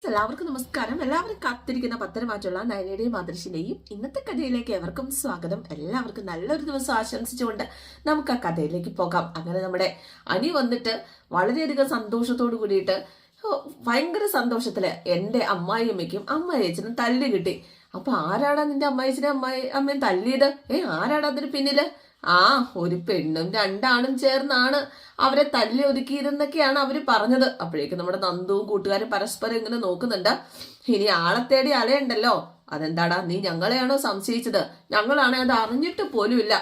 എല്ലാവർക്കും നമസ്കാരം. എല്ലാവരും കാത്തിരിക്കുന്ന പത്തരമാറ്റുള്ള നയനയുടെയും ആദർശിന്റെയും ഇന്നത്തെ കഥയിലേക്ക് എവർക്കും സ്വാഗതം. എല്ലാവർക്കും നല്ലൊരു ദിവസം ആശംസിച്ചുകൊണ്ട് നമുക്ക് ആ കഥയിലേക്ക് പോകാം. അങ്ങനെ നമ്മുടെ അനി വന്നിട്ട് വളരെയധികം സന്തോഷത്തോട് കൂടിയിട്ട് ഭയങ്കര സന്തോഷത്തില് എന്റെ അമ്മായിയമ്മയ്ക്കും അമ്മായിയച്ഛനും തല്ല് കിട്ടി. അപ്പൊ ആരാടാ നിന്റെ അമ്മായിച്ചനും അമ്മയും തല്ലിയത്? ആരാടാ അതിന് പിന്നില്? ഒരു പെണ്ണും രണ്ടാണും ചേർന്നാണ് അവരെ തല്ലി ഒതുക്കിയതെന്നൊക്കെയാണ് അവര് പറഞ്ഞത്. അപ്പോഴേക്കും നമ്മുടെ നന്ദുവും കൂട്ടുകാരും പരസ്പരം ഇങ്ങനെ നോക്കുന്നുണ്ട്. ഇനി ആളെ തേടി അലയുണ്ടല്ലോ. അതെന്താടാ, നീ ഞങ്ങളെയാണോ സംശയിച്ചത്? ഞങ്ങളാണെ അത് അറിഞ്ഞിട്ട് പോലുമില്ല.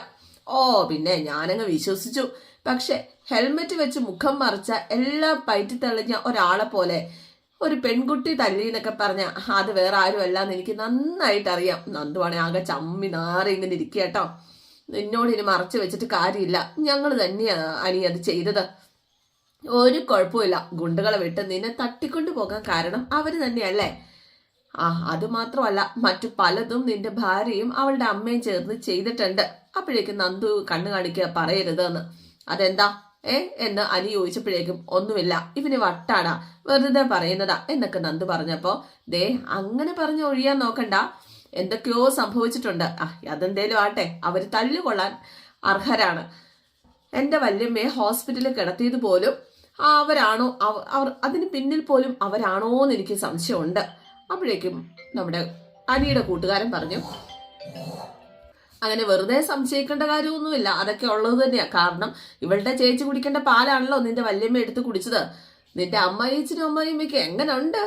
പിന്നെ ഞാനങ്ങ് വിശ്വസിച്ചു. പക്ഷെ ഹെൽമെറ്റ് വെച്ച് മുഖം മറിച്ച എല്ലാം പയറ്റി തെളിഞ്ഞ ഒരാളെ പോലെ ഒരു പെൺകുട്ടി തല്ലി എന്നൊക്കെ പറഞ്ഞ അത് വേറെ ആരും അല്ലാന്ന് എനിക്ക് നന്നായിട്ട് അറിയാം. നന്ദുവാണെ ആകെ ചമ്മി നാറി ഇങ്ങനെ ഇരിക്കുക കേട്ടോ. നിന്നോട് ഇനി മറച്ചു വെച്ചിട്ട് കാര്യമില്ല, ഞങ്ങൾ തന്നെയാണ് അനി അത് ചെയ്തത്. ഒരു കുഴപ്പമില്ല. ഗുണ്ടകളെ വിട്ട് നിന്നെ തട്ടിക്കൊണ്ടു പോകാൻ കാരണം അവര് തന്നെയല്ലേ? അത് മാത്രമല്ല, മറ്റു പലതും നിന്റെ ഭാര്യയും അവളുടെ അമ്മയും ചേർന്ന് ചെയ്തിട്ടുണ്ട്. അപ്പോഴേക്കും നന്ദു കണ്ണു കാണിക്കുക, പറയരുത് എന്ന്. അതെന്താ എന്ന് അനി ചോദിച്ചപ്പോഴേക്കും ഒന്നുമില്ല, ഇവന് വട്ടാടാ, വെറുതെ പറയുന്നതാ എന്നൊക്കെ നന്ദു പറഞ്ഞപ്പോ അങ്ങനെ പറഞ്ഞ് ഒഴിയാൻ നോക്കണ്ട, എന്തൊക്കെയോ സംഭവിച്ചിട്ടുണ്ട്. അതെന്തേലും ആട്ടെ, അവര് തല്ലുകൊള്ളാൻ അർഹരാണ്. എന്റെ വല്യമ്മയെ ഹോസ്പിറ്റലിൽ കിടത്തിയത് പോലും അവരാണോ, അവർ അതിന് പിന്നിൽ പോലും അവരാണോ എന്ന് എനിക്ക് സംശയമുണ്ട്. അപ്പോഴേക്കും നമ്മുടെ അനിയുടെ കൂട്ടുകാരൻ പറഞ്ഞു, അങ്ങനെ വെറുതെ സംശയിക്കേണ്ട കാര്യമൊന്നുമില്ല, അതൊക്കെ ഉള്ളത് തന്നെയാ. കാരണം ഇവളുടെ ചേച്ചി കുടിക്കേണ്ട പാലാണല്ലോ നിന്റെ വല്യമ്മ എടുത്ത് കുടിച്ചത്. നിന്റെ അമ്മായിച്ചനും അമ്മായിമ്മയ്ക്ക് എങ്ങനെ ഉണ്ട്?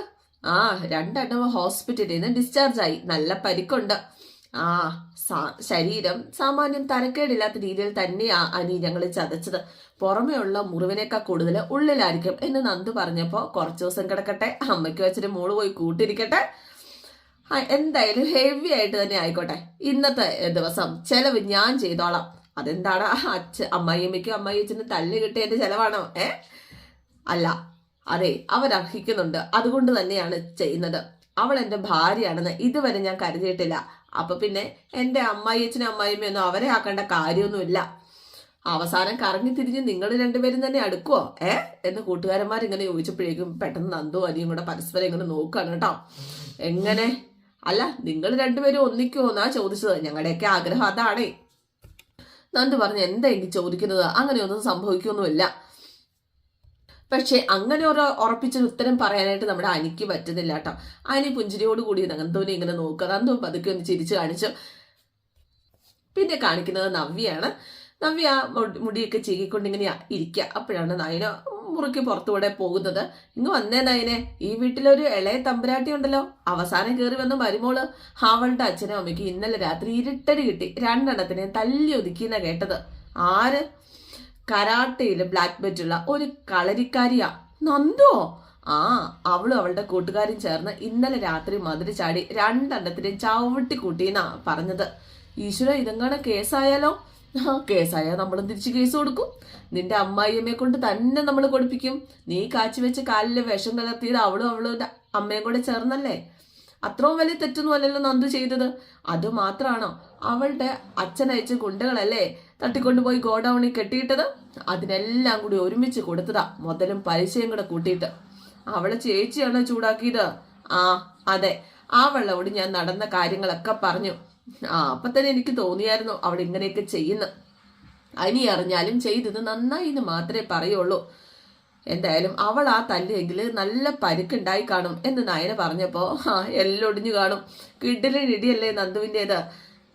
രണ്ടെണ്ണം ഹോസ്പിറ്റലിൽ നിന്ന് ഡിസ്ചാർജ് ആയി, നല്ല പരിക്കുണ്ട്. ശരീരം സാമാന്യം തരക്കേടില്ലാത്ത രീതിയിൽ തന്നെയാ അനി ഞങ്ങളെ ചതച്ചത്. പുറമേ ഉള്ള മുറിവിനേക്കാൾ കൂടുതൽ ഉള്ളിലായിരിക്കും എന്ന് നന്ദു പറഞ്ഞപ്പോ കുറച്ചു ദിവസം കിടക്കട്ടെ, അമ്മയ്ക്ക് വെച്ചിട്ട് മോള് പോയി കൂട്ടിരിക്കട്ടെ. എന്തായാലും ഹെവി ആയിട്ട് തന്നെ ആയിക്കോട്ടെ. ഇന്നത്തെ ദിവസം ചെലവ് ഞാൻ ചെയ്തോളാം. അതെന്താടാ, അമ്മായിയമ്മയ്ക്കും അമ്മായിയച്ഛനും തല്ല് കിട്ടിയതിന്റെ ചെലവാണോ? അല്ല, അതെ, അവരർഹിക്കുന്നുണ്ട്, അതുകൊണ്ട് തന്നെയാണ് ചെയ്യുന്നത്. അവൾ എന്റെ ഭാര്യയാണെന്ന് ഇതുവരെ ഞാൻ കരുതിയിട്ടില്ല. അപ്പൊ പിന്നെ എന്റെ അമ്മായിയച്ഛനും അമ്മായിമ്മയൊന്നും അവരെ ആക്കേണ്ട കാര്യമൊന്നുമില്ല. അവസാനം കറങ്ങി തിരിഞ്ഞ് നിങ്ങൾ രണ്ടുപേരും തന്നെ അടുക്കുവോ എന്ന് കൂട്ടുകാരന്മാർ ഇങ്ങനെ ചോദിച്ചപ്പോഴേക്കും പെട്ടെന്ന് നന്ദു അനിയും കൂടെ പരസ്പരം ഇങ്ങനെ നോക്കുകയാണ് കേട്ടോ. എങ്ങനെ? അല്ല, നിങ്ങൾ രണ്ടുപേരും ഒന്നിക്കുമോ എന്നാ ചോദിച്ചത്. ഞങ്ങളുടെയൊക്കെ ആഗ്രഹം അതാണേ. നന്ദു പറഞ്ഞു, എന്താ എനിക്ക് ചോദിക്കുന്നത്? അങ്ങനെയൊന്നും സംഭവിക്കൊന്നുമില്ല. പക്ഷെ അങ്ങനെ ഒരു ഉറപ്പിച്ചൊരു ഉത്തരം പറയാനായിട്ട് നമ്മുടെ അനിക്ക് പറ്റുന്നില്ല കേട്ടോ. അനി പുഞ്ചിരിയോട് കൂടി നന്ദുവിനെ ഇങ്ങനെ നോക്കുക. നന്ദു പതുക്കെ ഒന്ന് ചിരിച്ചു കാണിച്ചു. പിന്നെ കാണിക്കുന്നത് നവ്യാണ്. നവ്യ മുടിയൊക്കെ ചീകിക്കൊണ്ട് ഇങ്ങനെ ഇരിക്കുക. അപ്പോഴാണ് നയന മുറിക്ക് പുറത്തുകൂടെ പോകുന്നത്. ഇങ്ങ് വന്നേ നയനെ, ഈ വീട്ടിലൊരു ഇളയ തമ്പുരാട്ടി ഉണ്ടല്ലോ. അവസാനം കയറി വന്ന മരുമോള്. അവളുടെ അച്ഛനും അമ്മയ്ക്ക് ഇന്നലെ രാത്രി ഇരുട്ടടി കിട്ടി, രണ്ടെണ്ണത്തിനെ തല്ലി ഒതുക്കിയെന്നാ കേട്ടത്. ആര്? കരാട്ടയില് ബ്ലാക്ക് ബെൽറ്റുള്ള ഒരു കളരിക്കാരിയാ. നന്ദുവോ? അവളും അവളുടെ കൂട്ടുകാരും ചേർന്ന് ഇന്നലെ രാത്രി മതില് ചാടി രണ്ടെണ്ണത്തിനെ ചവിട്ടി കൂട്ടിയെന്നാ പറഞ്ഞത്. ഈശ്വര, ഇതെങ്ങനെ കേസായാലോ? കേസായാൽ നമ്മളും തിരിച്ച് കേസ് കൊടുക്കും. നിന്റെ അമ്മായിയമ്മയെ കൊണ്ട് തന്നെ നമ്മൾ കൊടുപ്പിക്കും. നീ കാച്ചി വെച്ച് കാലില് വിഷം കലർത്തിയത് അവളും അവളുടെ അമ്മയും കൂടെ ചേർന്നല്ലേ. അത്രയും വലിയ തെറ്റൊന്നും അല്ലല്ലോ നന്ദു ചെയ്തത്. അതുമാത്രമാണോ, അവളുടെ അച്ഛനയച്ച ഗുണ്ടകളല്ലേ തട്ടിക്കൊണ്ടുപോയി ഗോഡൌണിൽ കെട്ടിയിട്ടത്? അതിനെല്ലാം കൂടി ഒരുമിച്ച് കൊടുത്തതാ, മുതലും പലിശയും കൂടെ കൂട്ടിയിട്ട്. അവളെ ചേച്ചിയാണോ ചൂടാക്കിയത്? അതെ, അവളോട് ഞാൻ നടന്ന കാര്യങ്ങളൊക്കെ പറഞ്ഞു. അപ്പൊ തന്നെ എനിക്ക് തോന്നിയായിരുന്നു അവൾ ഇങ്ങനെയൊക്കെ ചെയ്യുന്നു. അനി അറിഞ്ഞാലും ചെയ്തത് നന്നായി എന്ന് മാത്രമേ പറയുള്ളൂ. എന്തായാലും അവൾ തല്ലെങ്കിൽ നല്ല പരിക്കുണ്ടായി കാണും എന്ന് നയന പറഞ്ഞപ്പോ എല്ലാം ഒടിഞ്ഞു കാണും. കിടിലനിടിയല്ലേ നന്ദുവിൻ്റെത്,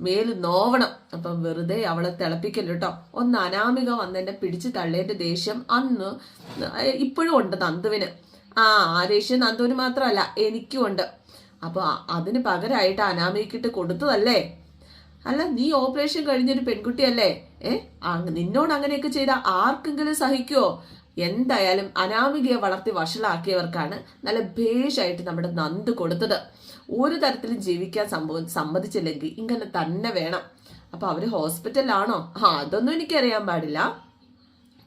മേല് നോവണം. അപ്പം വെറുതെ അവളെ തിളപ്പിക്കല്ലോ കേട്ടോ. ഒന്ന് അനാമിക വന്നെന്നെ പിടിച്ചു തള്ളേന്റെ ദേഷ്യം അന്ന് ഇപ്പോഴും ഉണ്ട് നന്ദുവിന്. ആ ദേഷ്യം നന്ദുവിന് മാത്രമല്ല എനിക്കും ഉണ്ട്. അപ്പൊ അതിന് പകരമായിട്ട് അനാമികിട്ട് കൊടുത്തതല്ലേ? അല്ല, നീ ഓപ്പറേഷൻ കഴിഞ്ഞൊരു പെൺകുട്ടിയല്ലേ? നിന്നോട് അങ്ങനെയൊക്കെ ചെയ്താൽ ആർക്കെങ്കിലും സഹിക്കുവോ? എന്തായാലും അനാമികയെ വളർത്തി വഷളാക്കിയവർക്കാണ് നല്ല ഭേഷായിട്ട് നമ്മുടെ നന്ദു കൊടുത്തത്. ഒരു തരത്തിലും ജീവിക്കാൻ സമ്മതിച്ചില്ലെങ്കിൽ ഇങ്ങനെ തന്നെ വേണം. അപ്പൊ അവര് ഹോസ്പിറ്റലിലാണോ? അതൊന്നും എനിക്കറിയാൻ പാടില്ല.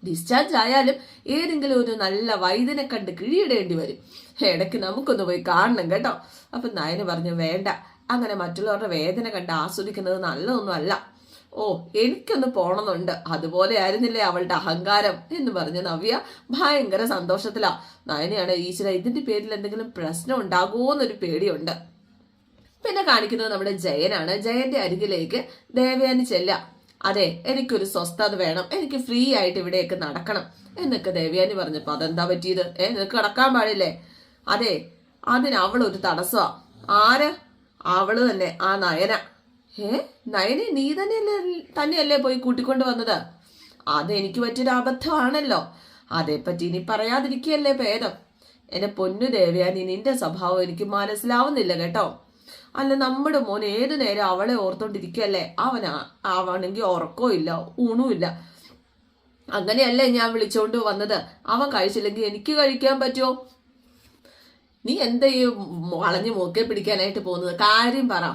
ഡിസ്ചാർജ് ആയാലും ഏതെങ്കിലും ഒരു നല്ല വൈദ്യനെ കണ്ട് കിഴിയിടേണ്ടി വരും. ഇടയ്ക്ക് നമുക്കൊന്ന് പോയി കാണണം കേട്ടോ. അപ്പൊ നയന് പറഞ്ഞു, വേണ്ട, അങ്ങനെ മറ്റുള്ളവരുടെ വേദന കണ്ട് ആസ്വദിക്കുന്നത് നല്ലതൊന്നും അല്ല. ഓ എനിക്കൊന്ന് പോണമെന്നുണ്ട്, അതുപോലെ ആയിരുന്നില്ലേ അവളുടെ അഹങ്കാരം എന്ന് പറഞ്ഞ് നവ്യ ഭയങ്കര സന്തോഷത്തിലാ. നയനയാണ് ഈശ്വര ഇതിന്റെ പേരിൽ എന്തെങ്കിലും പ്രശ്നം ഉണ്ടാകുമോന്നൊരു പേടിയുണ്ട്. പിന്നെ കാണിക്കുന്നത് നമ്മുടെ ജയനാണ്. ജയന്റെ അരികിലേക്ക് ദേവയാനി ചെല്ല. അതെ എനിക്കൊരു സ്വസ്ഥത വേണം, എനിക്ക് ഫ്രീ ആയിട്ട് ഇവിടെയൊക്കെ നടക്കണം എന്നൊക്കെ ദേവയാനി പറഞ്ഞപ്പോ അതെന്താ പറ്റിയത്? നിനക്ക് നടക്കാൻ പാടില്ലേ? അതെ അതിന് അവളൊരു തടസ്സമാ. ആര്? അവള് തന്നെ, ആ നയന. നയനെ നീ തന്നെയല്ലേ പോയി കൂട്ടിക്കൊണ്ട് വന്നത്? അതെനിക്ക് പറ്റിയൊരു അബദ്ധമാണല്ലോ. അതേപ്പറ്റി ഇനി പറയാതിരിക്കുകയല്ലേ ഭേദം. എന്നെ പൊന്നു ദേവയാനി, നിന്റെ സ്വഭാവം എനിക്ക് മനസ്സിലാവുന്നില്ല കേട്ടോ. അല്ല നമ്മുടെ മോൻ ഏതു നേരം അവളെ ഓർത്തോണ്ടിരിക്കല്ലേ? അവനാണെങ്കിൽ ഉറക്കവും ഇല്ല ഊണുമില്ല. അങ്ങനെയല്ലേ ഞാൻ വിളിച്ചോണ്ട് വന്നത്. അവൻ കഴിച്ചില്ലെങ്കിൽ എനിക്ക് കഴിക്കാൻ പറ്റുമോ? നീ എന്താ ഈ വളഞ്ഞു മൂക്കെ പിടിക്കാനായിട്ട് പോകുന്നത്? കാര്യം പറ.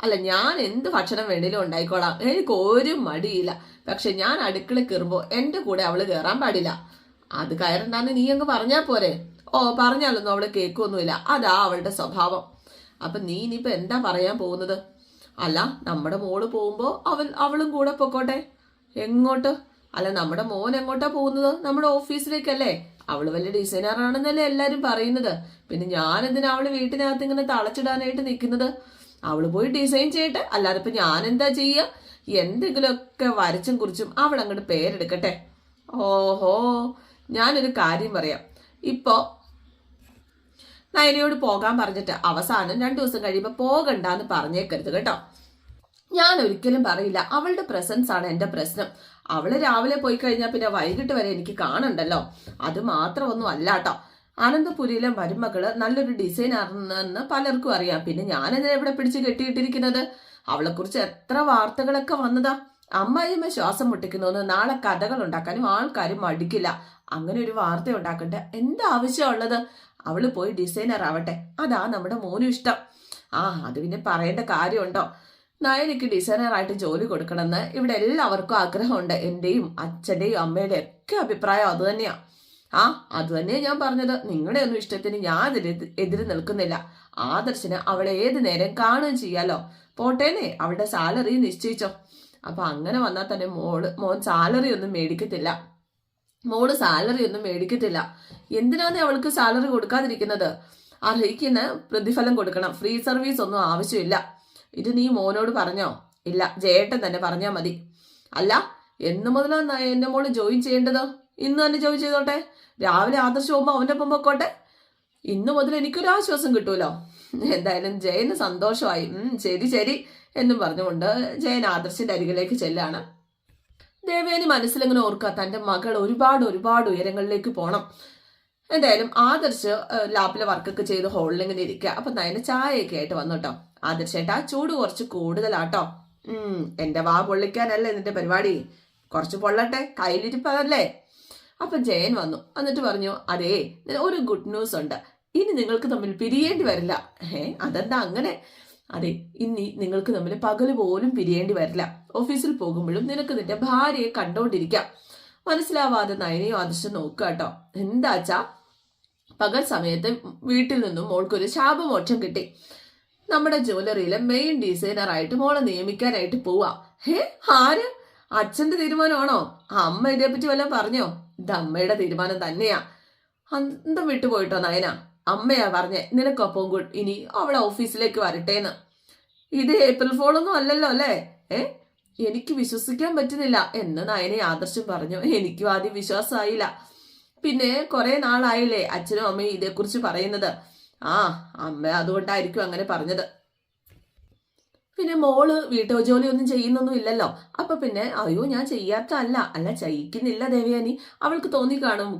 അല്ല ഞാൻ എന്ത് ഭക്ഷണം വേണേലും ഉണ്ടായിക്കോളാം, എനിക്ക് ഒരു മടിയില്ല. പക്ഷെ ഞാൻ അടുക്കള കയറുമ്പോ എന്റെ കൂടെ അവള് കയറാൻ പാടില്ല. അത് കയറണ്ടാന്ന് നീ അങ്ങ് പറഞ്ഞാ പോരെ? ഓ പറഞ്ഞാലൊന്നും അവള് കേൾക്കൊന്നുമില്ല, അതാ അവളുടെ സ്വഭാവം. അപ്പൊ നീ ഇനിയിപ്പോ എന്താ പറയാൻ പോകുന്നത്? അല്ല നമ്മുടെ മോള് പോകുമ്പോ അവളും കൂടെ പൊക്കോട്ടെ. എങ്ങോട്ട്? അല്ല നമ്മുടെ മോൻ എങ്ങോട്ടാ പോകുന്നത്? നമ്മുടെ ഓഫീസിലേക്കല്ലേ. അവള് വലിയ ഡിസൈനർ ആണെന്നല്ലേ എല്ലാരും പറയുന്നത്. പിന്നെ ഞാൻ എന്തിനാ അവള് വീട്ടിനകത്ത് ഇങ്ങനെ തളച്ചിടാനായിട്ട് നിൽക്കുന്നത്? അവള് പോയി ഡിസൈൻ ചെയ്യട്ടെ, അല്ലാതെ ഇപ്പൊ ഞാൻ എന്താ ചെയ്യുക? എന്തെങ്കിലുമൊക്കെ വരച്ചും കുറിച്ചും അവൾ അങ്ങോട്ട് പേരെടുക്കട്ടെ. ഓഹോ ഞാനൊരു കാര്യം പറയാം. ഇപ്പോ നയനയോട് പോകാൻ പറഞ്ഞിട്ട് അവസാനം 2 ദിവസം കഴിയുമ്പോ പോകണ്ടെന്ന് പറഞ്ഞേക്കരുത് കേട്ടോ. ഞാൻ ഒരിക്കലും പറയില്ല. അവളുടെ പ്രസൻസ് ആണ് എന്റെ പ്രശ്നം. അവള് രാവിലെ പോയി കഴിഞ്ഞാൽ പിന്നെ വൈകിട്ട് വരെ എനിക്ക് കാണണ്ടല്ലോ. അത് മാത്രമൊന്നും അല്ല കേട്ടോ. അനന്തപുരിയിലെ മരുമകള് നല്ലൊരു ഡിസൈനറാണെന്ന് പലർക്കും അറിയാം. പിന്നെ ഞാനെന്തിനാ ഇവിടെ പിടിച്ച് കെട്ടിയിട്ടിരിക്കുന്നത്? അവളെ കുറിച്ച് എത്ര വാർത്തകളൊക്കെ വന്നതാ. അമ്മായിയമ്മ ശ്വാസം മുട്ടിക്കുന്നു, നാളെ കഥകൾ ഉണ്ടാക്കാനും ആൾക്കാരും മടിക്കില്ല. അങ്ങനെ ഒരു വാർത്ത ഉണ്ടാക്കണ്ട എന്താ ആവശ്യമുള്ളത്? അവള് പോയി ഡിസൈനർ ആവട്ടെ, അതാ നമ്മുടെ മോനും ഇഷ്ടം. അത് പിന്നെ പറയേണ്ട കാര്യമുണ്ടോ? നയനയ്ക്ക് ഡിസൈനറായിട്ട് ജോലി കൊടുക്കണമെന്ന് ഇവിടെ എല്ലാവർക്കും ആഗ്രഹമുണ്ട്. എന്റെയും അച്ഛന്റെയും അമ്മയുടെയും ഒക്കെ അഭിപ്രായം അത് തന്നെയാ. അത് തന്നെയാ ഞാൻ പറഞ്ഞത്. നിങ്ങളുടെ ഒന്നും ഇഷ്ടത്തിന് ഞാൻ എതിര് നിൽക്കുന്നില്ല. ആദർശന് അവളെ ഏത് നേരം കാണുകയും ചെയ്യാലോ. പോട്ടേനെ അവളുടെ സാലറി നിശ്ചയിച്ചോ. അപ്പൊ അങ്ങനെ വന്നാൽ തന്നെ മോൻ സാലറി ഒന്നും മേടിക്കത്തില്ല. മോള് സാലറി ഒന്നും മേടിക്കത്തില്ല. എന്തിനാണ് അവൾക്ക് സാലറി കൊടുക്കാതിരിക്കുന്നത്? അർഹിക്കുന്ന പ്രതിഫലം കൊടുക്കണം. ഫ്രീ സർവീസ് ഒന്നും ആവശ്യമില്ല. ഇത് നീ മോനോട് പറഞ്ഞോ? ഇല്ല, ജയേട്ടൻ തന്നെ പറഞ്ഞാ മതി. അല്ല എന്ന് മുതലാണ് എന്റെ മോള് ജോയിൻ ചെയ്യേണ്ടത്? ഇന്ന് തന്നെ ജോയിൻ ചെയ്തോട്ടെ. രാവിലെ ആദർശ് പോകുമ്പോ അവന്റെ ഒപ്പം പൊക്കോട്ടെ. ഇന്ന് മുതൽ എനിക്കൊരു ആശ്വാസം കിട്ടൂലോ. എന്തായാലും ജയന് സന്തോഷമായി. ശരി ശരി എന്നും പറഞ്ഞുകൊണ്ട് ജയൻ ആദർശിന്റെ അരികിലേക്ക് ചെല്ലാണ്. ദേവേനി മനസ്സിലിങ്ങനെ ഓർക്കുക, തന്റെ മകൾ ഒരുപാട് ഉയരങ്ങളിലേക്ക് പോണം. എന്തായാലും ആദർശ് ലാപ്പിലെ വർക്കൊക്കെ ചെയ്ത് ഹോളിലിങ്ങനെ ഇരിക്കുക. അപ്പൊ നയന ചായയൊക്കെ ആയിട്ട് വന്നു കേട്ടോ. ആദർശേട്ടാ ചൂട് കുറച്ച് കൂടുതലാട്ടോ. എന്റെ വാ പൊള്ളിക്കാനല്ലേ നിന്റെ പരിപാടി? കുറച്ച് പൊള്ളട്ടെ, കയ്യിലിരിപ്പതല്ലേ. അപ്പൊ ജയൻ വന്നു. എന്നിട്ട് പറഞ്ഞു, അതേ ഒരു ഗുഡ് ന്യൂസ് ഉണ്ട്. ഇനി നിങ്ങൾക്ക് തമ്മിൽ പിരിയേണ്ടി വരില്ല. അതെന്താ അങ്ങനെ? അതെ ഇനി നിങ്ങൾക്ക് തമ്മിൽ പകല് പോലും പിരിയേണ്ടി വരില്ല. ഓഫീസിൽ പോകുമ്പോഴും നിനക്ക് നിന്റെ ഭാര്യയെ കണ്ടോണ്ടിരിക്കാം. മനസ്സിലാവാതെ നയനയും ആദർശം നോക്കുക കേട്ടോ. എന്താച്ചാ പകൽ സമയത്ത് വീട്ടിൽ നിന്നും മോൾക്കൊരു ശാപമോക്ഷം കിട്ടി. നമ്മുടെ ജ്വല്ലറിയിലെ മെയിൻ ഡിസൈനർ ആയിട്ട് മോളെ നിയമിക്കാനായിട്ട് പോവാ. ആര്? അച്ഛന്റെ തീരുമാനമാണോ? അമ്മ ഇതേപ്പറ്റി വല്ലതും പറഞ്ഞോ? ഇത് അമ്മയുടെ തീരുമാനം തന്നെയാ. അന്തം വിട്ടുപോയിട്ടോ നയന. അമ്മയാ പറഞ്ഞേ നിനക്കൊപ്പം ഇനി അവളെ ഓഫീസിലേക്ക് വരട്ടേന്ന്. ഇത് ഏപ്രിൽ ഫോളൊന്നും അല്ലല്ലോ അല്ലേ? എനിക്ക് വിശ്വസിക്കാൻ പറ്റുന്നില്ല എന്ന് നയനെ ആദർശം പറഞ്ഞു. എനിക്കും ആദ്യം വിശ്വാസമായില്ല. പിന്നെ കുറെ നാളായില്ലേ അച്ഛനും അമ്മയും ഇതേക്കുറിച്ച് പറയുന്നത്. അമ്മ അതുകൊണ്ടായിരിക്കും അങ്ങനെ പറഞ്ഞത്. പിന്നെ മോള് വീട്ടുജോലി ഒന്നും ചെയ്യുന്നൊന്നും ഇല്ലല്ലോ. അപ്പൊ പിന്നെ അയ്യോ ഞാൻ അല്ല ചെയ്യിക്കുന്നില്ല ദേവയാനി. അവൾക്ക് തോന്നി കാണും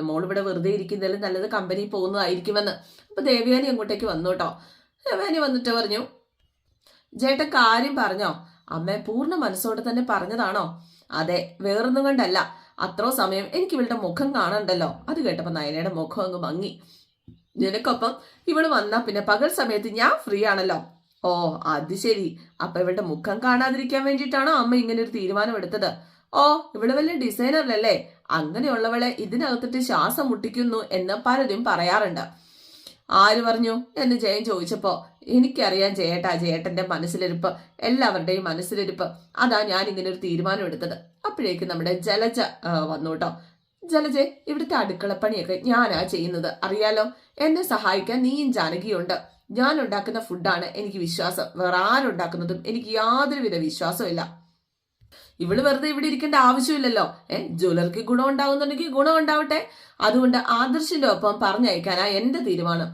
മോൾ ഇവിടെ വെറുതെ ഇരിക്കുന്നതിലും നല്ലത് കമ്പനി പോകുന്നതായിരിക്കുമെന്ന്. അപ്പൊ ദേവയാനി അങ്ങോട്ടേക്ക് വന്നു കേട്ടോ. ദേവയാനി വന്നിട്ട് പറഞ്ഞു, ജേട്ടൻ കാര്യം പറഞ്ഞോ? അമ്മ പൂർണ്ണ മനസ്സോടെ തന്നെ പറഞ്ഞതാണോ? അതെ, വേറൊന്നും കൊണ്ടല്ല. അത്രോ സമയം എനിക്ക് ഇവളുടെ മുഖം കാണണ്ടല്ലോ. അത് കേട്ടപ്പോ നയനയുടെ മുഖം അങ്ങ് മങ്ങി. നിനക്കൊപ്പം ഇവള് വന്നാ പിന്നെ പകൽ സമയത്ത് ഞാൻ ഫ്രീ ആണല്ലോ. ഓ അത് ശരി. അപ്പൊ ഇവളുടെ മുഖം കാണാതിരിക്കാൻ വേണ്ടിയിട്ടാണോ അമ്മ ഇങ്ങനെ ഒരു തീരുമാനം എടുത്തത്? ഓ ഇവള് വലിയ ഡിസൈനറല്ലേ, അങ്ങനെയുള്ളവളെ ഇതിനകത്തിട്ട് ശ്വാസം മുട്ടിക്കുന്നു എന്ന് പലരും പറയാറുണ്ട്. ആര് പറഞ്ഞു എന്ന് ജയൻ ചോദിച്ചപ്പോ എനിക്കറിയാം ജയേട്ടന്റെ മനസ്സിലിരിപ്പ്, എല്ലാവരുടെയും മനസ്സിലിരിപ്പ്. അതാ ഞാൻ ഇങ്ങനെ ഒരു തീരുമാനം എടുത്തത്. അപ്പോഴേക്ക് നമ്മുടെ ജലജ വന്നു കേട്ടോ. ജലജെ, ഇവിടുത്തെ അടുക്കളപ്പണിയൊക്കെ ഞാനാ ചെയ്യുന്നത്, അറിയാലോ. എന്നെ സഹായിക്കാൻ നീയും ജാനകിയുണ്ട്. ഞാൻ ഉണ്ടാക്കുന്ന ഫുഡാണ് എനിക്ക് വിശ്വാസം. വേറെ ആരുണ്ടാക്കുന്നതും എനിക്ക് യാതൊരുവിധ വിശ്വാസവും ഇല്ല. ഇവള് വെറുതെ ഇവിടെ ഇരിക്കേണ്ട ആവശ്യമില്ലല്ലോ. ജ്വല്ലറിക്ക് ഗുണം ഉണ്ടാവുന്നുണ്ടെങ്കിൽ ഗുണം ഉണ്ടാവട്ടെ. അതുകൊണ്ട് ആദർശിന്റെ ഒപ്പം പറഞ്ഞയക്കാനാ എന്റെ തീരുമാനം.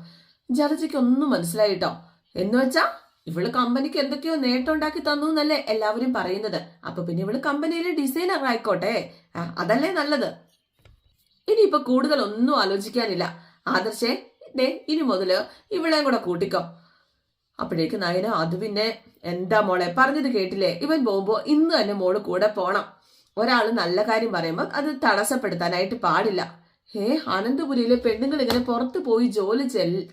ജലജയ്ക്ക് ഒന്നും മനസ്സിലായിട്ടോ. എന്ന് വെച്ചാ ഇവള് കമ്പനിക്ക് എന്തൊക്കെയോ നേട്ടം ഉണ്ടാക്കി തന്നു എന്നല്ലേ എല്ലാവരും പറയുന്നത്. അപ്പൊ പിന്നെ ഇവള് കമ്പനിയിലെ ഡിസൈനർ ആയിക്കോട്ടെ, അതല്ലേ നല്ലത്. ഇനിയിപ്പൊ കൂടുതൽ ഒന്നും ആലോചിക്കാനില്ല. ആദർശേ, ഇനി മുതല് ഇവളെയും കൂടെ കൂട്ടിക്കോ. അപ്പോഴേക്ക് നയന, അത് പിന്നെ എന്താ മോളെ, പറഞ്ഞത് കേട്ടില്ലേ, ഇവൻ പോകുമ്പോ ഇന്ന് തന്നെ മോള് കൂടെ പോണം. ഒരാള് നല്ല കാര്യം പറയുമ്പോ അത് തടസ്സപ്പെടുത്താനായിട്ട് പാടില്ല. അനന്തപുരിയിലെ പെണ്ണുങ്ങൾ ഇങ്ങനെ പുറത്തു പോയി ജോലി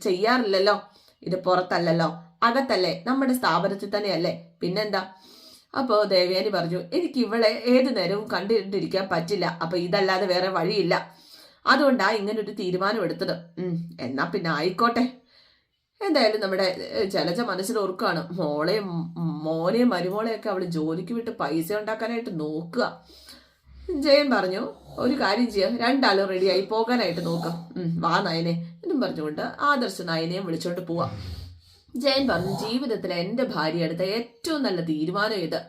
ചെയ്യാറില്ലല്ലോ. ഇത് പുറത്തല്ലല്ലോ, അകത്തല്ലേ, നമ്മുടെ സ്ഥാപനത്തിൽ തന്നെയല്ലേ, പിന്നെന്താ. അപ്പോ ദേവയാനി പറഞ്ഞു, എനിക്ക് ഇവളെ ഏതു നേരവും കണ്ടിട്ടിരിക്കാൻ പറ്റില്ല. അപ്പൊ ഇതല്ലാതെ വേറെ വഴിയില്ല. അതുകൊണ്ടാ ഇങ്ങനൊരു തീരുമാനം എടുത്തത്. എന്നാ പിന്നെ ആയിക്കോട്ടെ. എന്തായാലും നമ്മുടെ ജലജ മനസ്സിൽ ഓർക്കുകയാണ്, മോനെയും മരുമോളെയൊക്കെ അവള് ജോലിക്ക് വിട്ട് പൈസ ഉണ്ടാക്കാനായിട്ട് നോക്കുക. ജയൻ പറഞ്ഞു, ഒരു കാര്യം ചെയ്യാം, രണ്ടാളും റെഡിയായി പോകാനായിട്ട് നോക്കാം. വാ നയനെ എന്നും പറഞ്ഞുകൊണ്ട് ആദർശ് നയനെയും വിളിച്ചോണ്ട് പോവാ. ജയൻ പറഞ്ഞു, ജീവിതത്തിലെ എന്റെ ഭാര്യ എടുത്ത ഏറ്റവും നല്ല തീരുമാനം ഇത്.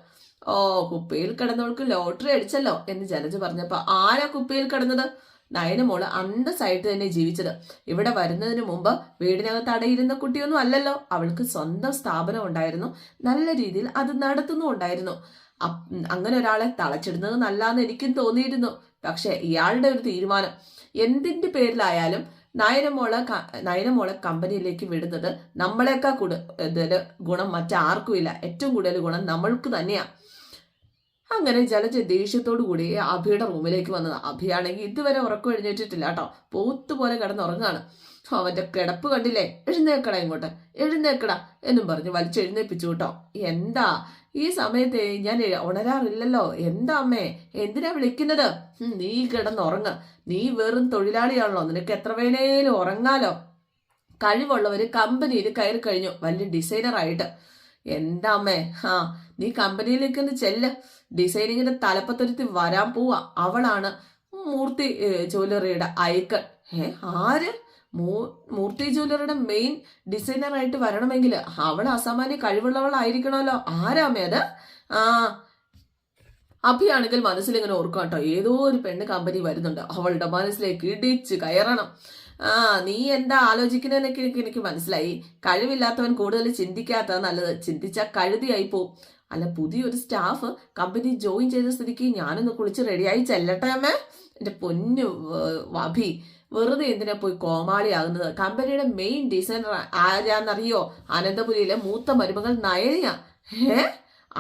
കുപ്പയിൽ കിടന്നവൾക്ക് ലോട്ടറി അടിച്ചല്ലോ എന്ന് ജലജ പറഞ്ഞപ്പോ, ആരാ കുപ്പയിൽ കിടന്നത്? നയനമോള് അന്തസ്സായിട്ട് തന്നെ ജീവിച്ചത്. ഇവിടെ വരുന്നതിന് മുമ്പ് വീടിനകത്ത് അടയിരുന്ന കുട്ടിയൊന്നും അല്ലല്ലോ. അവൾക്ക് സ്വന്തം സ്ഥാപനം ഉണ്ടായിരുന്നു, നല്ല രീതിയിൽ അത് നടത്തുന്നുണ്ടായിരുന്നു. അങ്ങനെ ഒരാളെ തളച്ചിടുന്നത് നല്ലാന്ന് എനിക്കും തോന്നിയിരുന്നു. പക്ഷെ ഇയാളുടെ ഒരു തീരുമാനം എന്തിന്റെ പേരിലായാലും നയനമോളെ കമ്പനിയിലേക്ക് വിടുന്നത് നമ്മളെക്കാൾ കൂടുതൽ ഗുണം മറ്റാർക്കും ഇല്ല. ഏറ്റവും കൂടുതൽ ഗുണം നമ്മൾക്ക് തന്നെയാ. അങ്ങനെ ജലജ ദേഷ്യത്തോടു കൂടി അഭിയുടെ റൂമിലേക്ക് വന്നത്. അഭിയാണെങ്കിൽ ഇതുവരെ ഉറക്കം എഴുന്നേറ്റിട്ടില്ല കേട്ടോ. പോത്തുപോലെ കിടന്നുറങ്ങാണ്. അവന്റെ കിടപ്പ് കണ്ടില്ലേ? എഴുന്നേക്കട ഇങ്ങോട്ട്, എഴുന്നേക്കട എന്നും പറഞ്ഞ് വലിച്ചെഴുന്നേപ്പിച്ചു കേട്ടോ. എന്താ ഈ സമയത്ത് ഞാൻ ഉണരാറില്ലല്ലോ, എന്താ അമ്മേ, എന്തിനാ വിളിക്കുന്നത്? നീ കിടന്നുറങ്ങ, നീ വെറും തൊഴിലാളിയാണല്ലോ, നിനക്ക് എത്ര വേണേലും ഉറങ്ങാലോ. കഴിവുള്ളവര് കമ്പനിയിൽ കയറി കഴിഞ്ഞു, വലിയ ഡിസൈനർ ആയിട്ട്. എന്താ അമ്മേ, നീ കമ്പനിയിലേക്ക് ഒന്ന് ചെല്ല്. ഡിസൈനിങ്ങിന്റെ തലപ്പത്തൊരുത്തി വരാൻ പോവാ. അവളാണ് മൂർത്തി ജ്വല്ലറിയുടെ ഐക്കൺ. ആര്? മൂർത്തി ജ്വല്ലറിയുടെ മെയിൻ ഡിസൈനർ ആയിട്ട് വരണമെങ്കിൽ അവൾ അസാമാന്യ കഴിവുള്ളവളായിരിക്കണമല്ലോ. ആരാമേ അത്? അഭിയാണെങ്കിൽ മനസ്സിലിങ്ങനെ ഓർക്കുക കേട്ടോ, ഏതോ ഒരു പെണ്ണ് കമ്പനി വരുന്നുണ്ട്, അവളുടെ മനസ്സിലേക്ക് ഇടിച്ച് കയറണം. നീ എന്താ ആലോചിക്കുന്നതെന്നൊക്കെ എനിക്ക് മനസ്സിലായി. കഴിവില്ലാത്തവൻ കൂടുതൽ ചിന്തിക്കാത്ത നല്ലത്, ചിന്തിച്ചാൽ കഴുതിയായി പോവും. അല്ല, പുതിയൊരു സ്റ്റാഫ് കമ്പനി ജോയിൻ ചെയ്ത സ്ഥിതിക്ക് ഞാനൊന്ന് കുളിച്ച് റെഡിയായി ചെല്ലട്ടെ അമ്മേ. എന്റെ പൊന്നു അഭി, വെറുതെ എന്തിനാ പോയി കോമാളിയാകുന്നത്? കമ്പനിയുടെ മെയിൻ ഡിസൈനർ ആരാന്നറിയോ? അനന്തപുരിയിലെ മൂത്ത മരുമകൾ നയനയാ.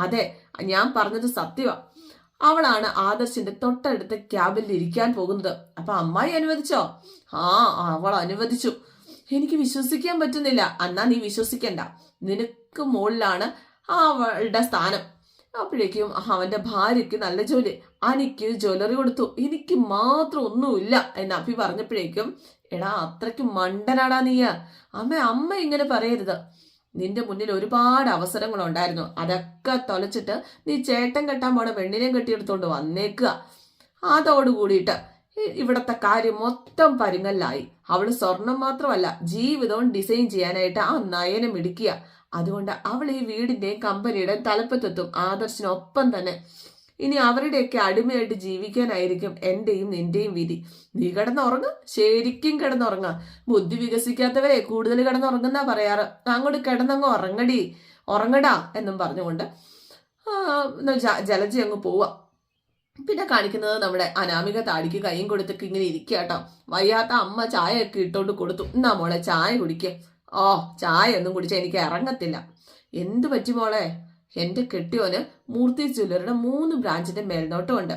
അതെ, ഞാൻ പറഞ്ഞത് സത്യമാ. അവളാണ് ആദർശിന്റെ തൊട്ടടുത്ത ക്യാബിൽ ഇരിക്കാൻ പോകുന്നത്. അപ്പൊ അമ്മായി അനുവദിച്ചോ? അവൾ അനുവദിച്ചു. എനിക്ക് വിശ്വസിക്കാൻ പറ്റുന്നില്ല. എന്നാ നീ വിശ്വസിക്കണ്ട, നിനക്ക് മുകളിലാണ് അവളുടെ സ്ഥാനം. അപ്പോഴേക്കും അവന്റെ ഭാര്യയ്ക്ക് നല്ല ജോലി, അനിക്ക് ജ്വല്ലറി കൊടുത്തു, എനിക്ക് മാത്രം ഒന്നുമില്ല എന്ന് അഭി പറഞ്ഞപ്പോഴേക്കും, എടാ അത്രയ്ക്ക് മണ്ടനാടാ നീയ. അമ്മ ഇങ്ങനെ പറയരുത്. നിന്റെ മുന്നിൽ ഒരുപാട് അവസരങ്ങൾ ഉണ്ടായിരുന്നു, അതൊക്കെ തൊലച്ചിട്ട് നീ ചേട്ടൻ കെട്ടാൻ പോണ പെണ്ണിനെയും കെട്ടിയെടുത്തോണ്ട് വന്നേക്കുക. അതോടുകൂടിയിട്ട് ഇവിടത്തെ കാര്യം മൊത്തം പരിങ്ങല്ലായി. അവള് സ്വർണം മാത്രമല്ല, ജീവിതവും ഡിസൈൻ ചെയ്യാനായിട്ട് ആ നയനം ഇടിക്കുക. അതുകൊണ്ട് അവൾ ഈ വീടിന്റെയും കമ്പനിയുടെ തലപ്പത്തെത്തും, ആദർശിനൊപ്പം തന്നെ. ഇനി അവരുടെയൊക്കെ അടിമയായിട്ട് ജീവിക്കാനായിരിക്കും എന്റെയും നിന്റെയും വിധി. നീ കിടന്നുറങ്ങ, ശരിക്കും കിടന്നുറങ്ങ. ബുദ്ധി വികസിക്കാത്തവരെ കൂടുതൽ കിടന്നുറങ്ങുന്നാ പറയാറ്. അങ്ങോട്ട് കിടന്നങ്ങ് ഉറങ്ങടാ എന്നും പറഞ്ഞുകൊണ്ട് ജലജ അങ്ങ് പോവാ. പിന്നെ കാണിക്കുന്നത് നമ്മുടെ അനാമിക താടിക്ക് കൈയും കൊടുത്തൊക്കെ ഇങ്ങനെ ഇരിക്കുക കേട്ടോ. വയ്യാത്ത അമ്മ ചായ ഒക്കെ ഇട്ടോണ്ട് കൊടുത്തു. എന്നാ മോളെ ചായ കുടിക്കുക. ചായ ഒന്നും കുടിച്ചാൽ എനിക്ക് ഇറങ്ങത്തില്ല. എന്തു പറ്റി മോളെ? എന്റെ കെട്ടിയോന് മൂർത്തി ജ്വല്ലറിയുടെ 3 ബ്രാഞ്ചിന്റെ മേൽനോട്ടം ഉണ്ട്.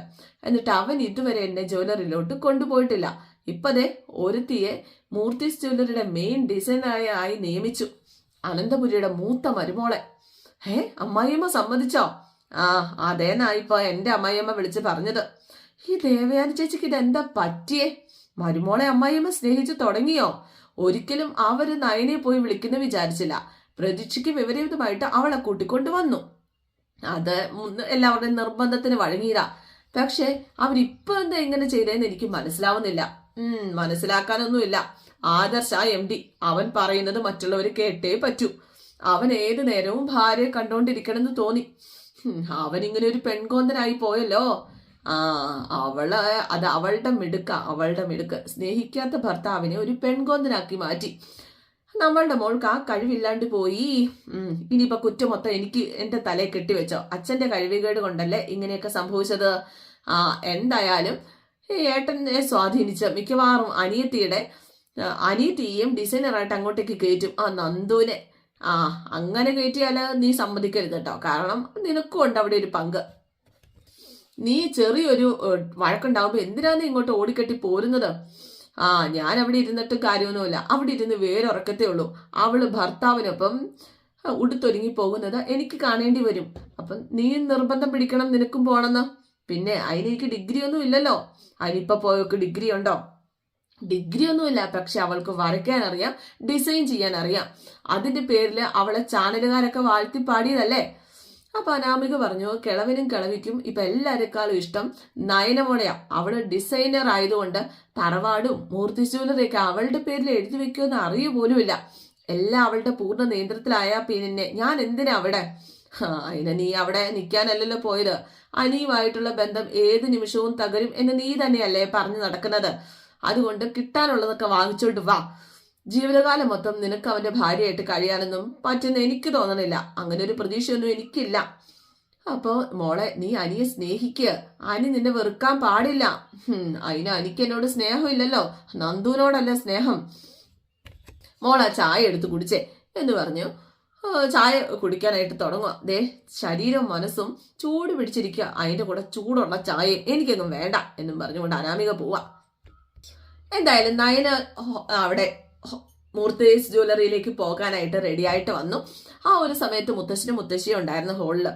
എന്നിട്ട് അവൻ ഇതുവരെ എന്നെ ജ്വല്ലറിയിലോട്ട് കൊണ്ടുപോയിട്ടില്ല. ഇപ്പതേ ഒരുത്തിയെ മൂർത്തി ജ്വല്ലറിയുടെ മെയിൻ ഡിസൈനറായി നിയമിച്ചു, അനന്തപുരിയുടെ മൂത്ത മരുമോളെ. അമ്മായിയമ്മ സമ്മതിച്ചോ? അതേന്നാ ഇപ്പൊ എന്റെ അമ്മായിയമ്മ വിളിച്ച് പറഞ്ഞത്. ഈ ദേവയാനി ചേച്ചിക്ക് ഇതെന്താ പറ്റിയേ? മരുമോളെ അമ്മായിയമ്മ സ്നേഹിച്ചു തുടങ്ങിയോ? ഒരിക്കലും അവര് നയനെ പോയി വിളിക്കുന്ന വിചാരിച്ചില്ല. പ്രതീക്ഷയ്ക്ക് വിപരീതമായിട്ട് അവളെ കൂട്ടിക്കൊണ്ട് വന്നു. അത് എല്ലാവരുടെയും നിർബന്ധത്തിന് വഴങ്ങിയതാ. പക്ഷെ അവരിപ്പോ എന്താ ഇങ്ങനെ ചെയ്തതെന്ന് എനിക്ക് മനസ്സിലാവുന്നില്ല. മനസ്സിലാക്കാനൊന്നുമില്ല. ആദർശ MD അവൻ പറയുന്നത് മറ്റുള്ളവർ കേട്ടേ പറ്റൂ. അവൻ ഏതു നേരവും ഭാര്യയെ കണ്ടോണ്ടിരിക്കണമെന്ന് തോന്നി. അവനിങ്ങനെ ഒരു പെൺകോന്തനായി പോയല്ലോ. അത് അവളുടെ മിടുക്ക്. സ്നേഹിക്കാത്ത ഭർത്താവിനെ ഒരു പെൺകോന്തനാക്കി മാറ്റി. നമ്മളുടെ മോൾക്ക് ആ കഴിവില്ലാണ്ട് പോയി. ഇനിയിപ്പൊ കുറ്റം മൊത്തം എനിക്ക് എന്റെ തലയെ കെട്ടിവെച്ചോ? അച്ഛന്റെ കഴിവുകേട് കൊണ്ടല്ലേ ഇങ്ങനെയൊക്കെ സംഭവിച്ചത്. എന്തായാലും ഏട്ടനെ സ്വാധീനിച്ച മിക്കവാറും അനിയത്തിയെയും ഡിസൈനറായിട്ട് അങ്ങോട്ടേക്ക് കയറ്റും. നന്ദുവിനെ അങ്ങനെ കയറ്റിയാല് നീ സമ്മതിക്കരുത് കേട്ടോ. കാരണം നിനക്കും ഉണ്ട് അവിടെ ഒരു പങ്ക്. നീ ചെറിയൊരു വഴക്കുണ്ടാവുമ്പോ എന്തിനാണ് ഇങ്ങോട്ട് ഓടിക്കെട്ടി പോരുന്നത്? ഞാൻ അവിടെ ഇരുന്നിട്ട് കാര്യമൊന്നുമില്ല. അവിടെ ഇരുന്ന് വേരുറക്കത്തേ ഉള്ളൂ. അവള് ഭർത്താവിനൊപ്പം ഉടുത്തൊരുങ്ങി പോകുന്നത് എനിക്ക് കാണേണ്ടി വരും. അപ്പം നീ നിർബന്ധം പിടിക്കണം നിനക്കും പോണെന്ന്. പിന്നെ അതിനെനിക്ക് ഡിഗ്രി ഒന്നും ഇല്ലല്ലോ. അതിനിപ്പോ പോയൊക്കെ ഡിഗ്രി ഉണ്ടോ? ഡിഗ്രി ഒന്നുമില്ല. പക്ഷെ അവൾക്ക് വരയ്ക്കാൻ അറിയാം, ഡിസൈൻ ചെയ്യാൻ അറിയാം. അതിന്റെ പേരിൽ അവളെ ചാനലുകാരൊക്കെ വാഴ്ത്തി പാടിയതല്ലേ. അപ്പൊ അനാമിക പറഞ്ഞു, കിളവനും കിളവിക്കും ഇപ്പൊ എല്ലാരെക്കാളും ഇഷ്ടം നയനമോടെയാ. അവള് ഡിസൈനർ ആയതുകൊണ്ട് തറവാടും മൂർത്തി ജ്വല്ലറിയൊക്കെ അവളുടെ പേരിൽ എഴുതി വെക്കുമെന്ന് അറിയ പോലുമില്ല. എല്ലാം അവളുടെ പൂർണ്ണ നിയന്ത്രണത്തിലായ പിന്നെ ഞാൻ എന്തിനാ അവിടെ? അതിനെ നീ അവിടെ നിൽക്കാനല്ലല്ലോ പോയത്. അനിയുമായിട്ടുള്ള ബന്ധം ഏത് നിമിഷവും തകരും എന്ന് നീ തന്നെയല്ലേ പറഞ്ഞു നടക്കുന്നത്. അതുകൊണ്ട് കിട്ടാനുള്ളതൊക്കെ വാങ്ങിച്ചോണ്ട് വാ. ജീവിതകാലം മൊത്തം നിനക്ക് അവന്റെ ഭാര്യയായിട്ട് കഴിയാനൊന്നും പറ്റുന്ന എനിക്ക് തോന്നണില്ല. അങ്ങനെ ഒരു പ്രതീക്ഷയൊന്നും എനിക്കില്ല. അപ്പോ മോളെ, നീ അനിയെ സ്നേഹിക്കുക. അനി നിന്നെ വെറുക്കാൻ പാടില്ല. അനിക്ക് എന്നോട് സ്നേഹമില്ലല്ലോ, നന്ദുവിനോടല്ല സ്നേഹം. മോളെ ചായ എടുത്ത് കുടിച്ചേ എന്ന് പറഞ്ഞു ചായ കുടിക്കാനായിട്ട് തുടങ്ങുക. ദേ ശരീരവും മനസ്സും ചൂട് പിടിച്ചിരിക്കുക. അതിന്റെ കൂടെ ചൂടുള്ള ചായയും എനിക്കൊന്നും വേണ്ട എന്നും പറഞ്ഞുകൊണ്ട് അനാമിക പോവാ. എന്തായാലും നയന അവിടെ മൂർത്തീസ് ജ്വല്ലറിയിലേക്ക് പോകാനായിട്ട് റെഡിയായിട്ട് വന്നു. ആ ഒരു സമയത്ത് മുത്തശ്ശനും മുത്തശ്ശിയും ഉണ്ടായിരുന്നു ഹോളില്.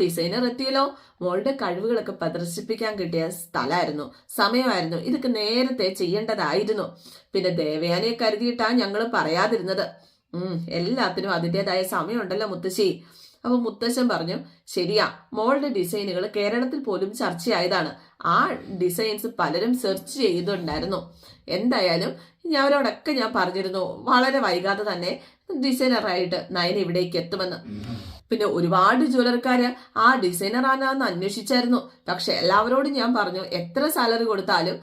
ഡിസൈനർ എത്തിയല്ലോ. മോളുടെ കഴിവുകളൊക്കെ പ്രദർശിപ്പിക്കാൻ കിട്ടിയ സ്ഥലമായിരുന്നു, സമയമായിരുന്നു. ഇതൊക്കെ നേരത്തെ ചെയ്യേണ്ടതായിരുന്നു. പിന്നെ ദേവയാനിയെ കരുതിയിട്ടാ ഞങ്ങൾ പറയാതിരുന്നത്. എല്ലാത്തിനും അതിൻ്റെതായ സമയമുണ്ടല്ലോ മുത്തശ്ശി. അപ്പൊ മുത്തശ്ശൻ പറഞ്ഞു, ശരിയാ, മോളുടെ ഡിസൈനുകൾ കേരളത്തിൽ പോലും ചർച്ചയായതാണ്. ആ ഡിസൈൻസ് പലരും സെർച്ച് ചെയ്തിട്ടുണ്ടായിരുന്നു. എന്തായാലും അവരോടൊക്കെ ഞാൻ പറഞ്ഞിരുന്നു വളരെ വൈകാതെ തന്നെ ഡിസൈനറായിട്ട് നയന ഇവിടേക്ക് എത്തുമെന്ന്. പിന്നെ ഒരുപാട് ജ്വല്ലറിക്കാര് ആ ഡിസൈനർ ആണെന്ന് അന്വേഷിച്ചായിരുന്നു. പക്ഷെ എല്ലാവരോടും ഞാൻ പറഞ്ഞു, എത്ര സാലറി കൊടുത്താലും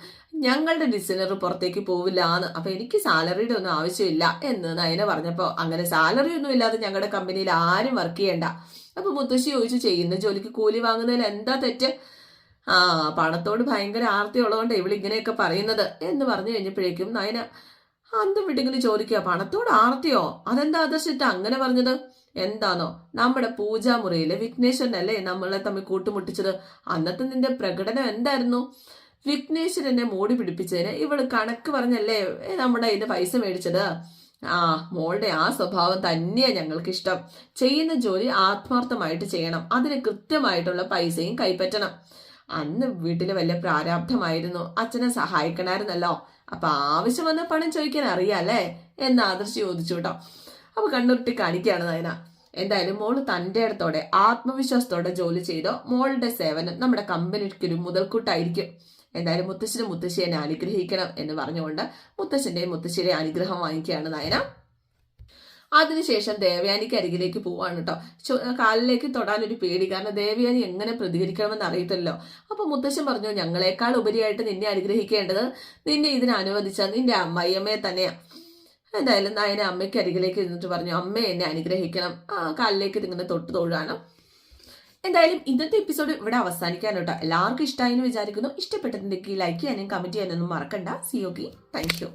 ഞങ്ങളുടെ ഡിസൈനർ പുറത്തേക്ക് പോവില്ല എന്ന്. അപ്പൊ എനിക്ക് സാലറിയുടെ ഒന്നും ആവശ്യമില്ല എന്ന് നയന പറഞ്ഞപ്പോ, അങ്ങനെ സാലറി ഒന്നും ഇല്ലാതെ ഞങ്ങളുടെ കമ്പനിയിൽ ആരും വർക്ക് ചെയ്യണ്ട. അപ്പൊ മുത്തശ്ശി ചോദിച്ചു, ചെയ്യുന്ന ജോലിക്ക് കൂലി വാങ്ങുന്നതിൽ എന്താ തെറ്റ്? പണത്തോട് ഭയങ്കര ആർത്തി ഉള്ളതുകൊണ്ട് ഇവളിങ്ങനെയൊക്കെ പറയുന്നത് എന്ന് പറഞ്ഞു കഴിഞ്ഞപ്പോഴേക്കും നയന അന്തം വിട്ടിങ്ങനെ ചോദിക്കുക, പണത്തോട് ആർത്തിയോ? അതെന്താ ആദർശിട്ട് അങ്ങനെ പറഞ്ഞത്? എന്താണോ, നമ്മുടെ പൂജാമുറിയിലെ വിഘ്നേശ്വരനല്ലേ നമ്മളെ തമ്മിൽ കൂട്ടുമുട്ടിച്ചത്? അന്നത്തെ നിന്റെ പ്രകടനം എന്തായിരുന്നു? വിഘ്നേശ്വരനെ മോടി പിടിപ്പിച്ചതിന് ഇവള് കണക്ക് പറഞ്ഞല്ലേ നമ്മുടെ അതിന്റെ പൈസ മേടിച്ചത്. മോളുടെ ആ സ്വഭാവം തന്നെയാ ഞങ്ങൾക്ക് ഇഷ്ടം. ചെയ്യുന്ന ജോലി ആത്മാർത്ഥമായിട്ട് ചെയ്യണം, അതിന് കൃത്യമായിട്ടുള്ള പൈസയും കൈപ്പറ്റണം. അന്ന് വീട്ടില് വലിയ പ്രാരാബ്ധമായിരുന്നു, അച്ഛനെ സഹായിക്കണമായിരുന്നല്ലോ. അപ്പൊ ആവശ്യം വന്ന പണം ചോദിക്കാൻ അറിയാല്ലേ എന്ന് ആദർശ് ചോദിച്ചു കേട്ടോ. അപ്പൊ കണ്ണുരുട്ടി കാണിക്കുകയാണ് നയന. എന്തായാലും മോള് തന്റെ അടുത്തോടെ ആത്മവിശ്വാസത്തോടെ ജോലി ചെയ്തോ. മോളുടെ സേവനം നമ്മുടെ കമ്പനിക്കൊരു മുതൽക്കൂട്ടായിരിക്കും. എന്തായാലും മുത്തശ്ശനും മുത്തശ്ശിയെ അനുഗ്രഹിക്കണം എന്ന് പറഞ്ഞുകൊണ്ട് മുത്തശ്ശന്റെയും മുത്തശ്ശിയുടെ അനുഗ്രഹം വാങ്ങിക്കുകയാണ് നയന. അതിനുശേഷം ദേവയാനിക്ക് അരികിലേക്ക് പോവാണ് കേട്ടോ. കാലിലേക്ക് തൊടാനൊരു പേടി, കാരണം ദേവയാനി എങ്ങനെ പ്രതികരിക്കണമെന്ന് അറിയത്തില്ലല്ലോ. അപ്പൊ മുത്തശ്ശൻ പറഞ്ഞു, ഞങ്ങളെക്കാൾ ഉപരിയായിട്ട് നിന്നെ അനുഗ്രഹിക്കേണ്ടത് നിന്നെ ഇതിന് അനുവദിച്ച നിന്റെ അമ്മയമ്മയെ തന്നെയാ. എന്തായാലും നയന അമ്മയ്ക്ക് അരികിലേക്ക് ഇരുന്നിട്ട് പറഞ്ഞു, അമ്മ എന്നെ അനുഗ്രഹിക്കണം. കാലിലേക്ക് ഇതിങ്ങനെ തൊട്ട് തൊഴുകയാണ്. എന്തായാലും ഇന്നത്തെ എപ്പിസോഡ് ഇവിടെ അവസാനിക്കാൻ കേട്ടോ. എല്ലാവർക്കും ഇഷ്ടമായി എന്ന് വിചാരിക്കുന്നു. ഇഷ്ടപ്പെട്ടിട്ടുണ്ടെങ്കിൽ ലൈക്ക് ചെയ്യാനും കമന്റ് ചെയ്യാനൊന്നും മറക്കണ്ട. C okay, thank you.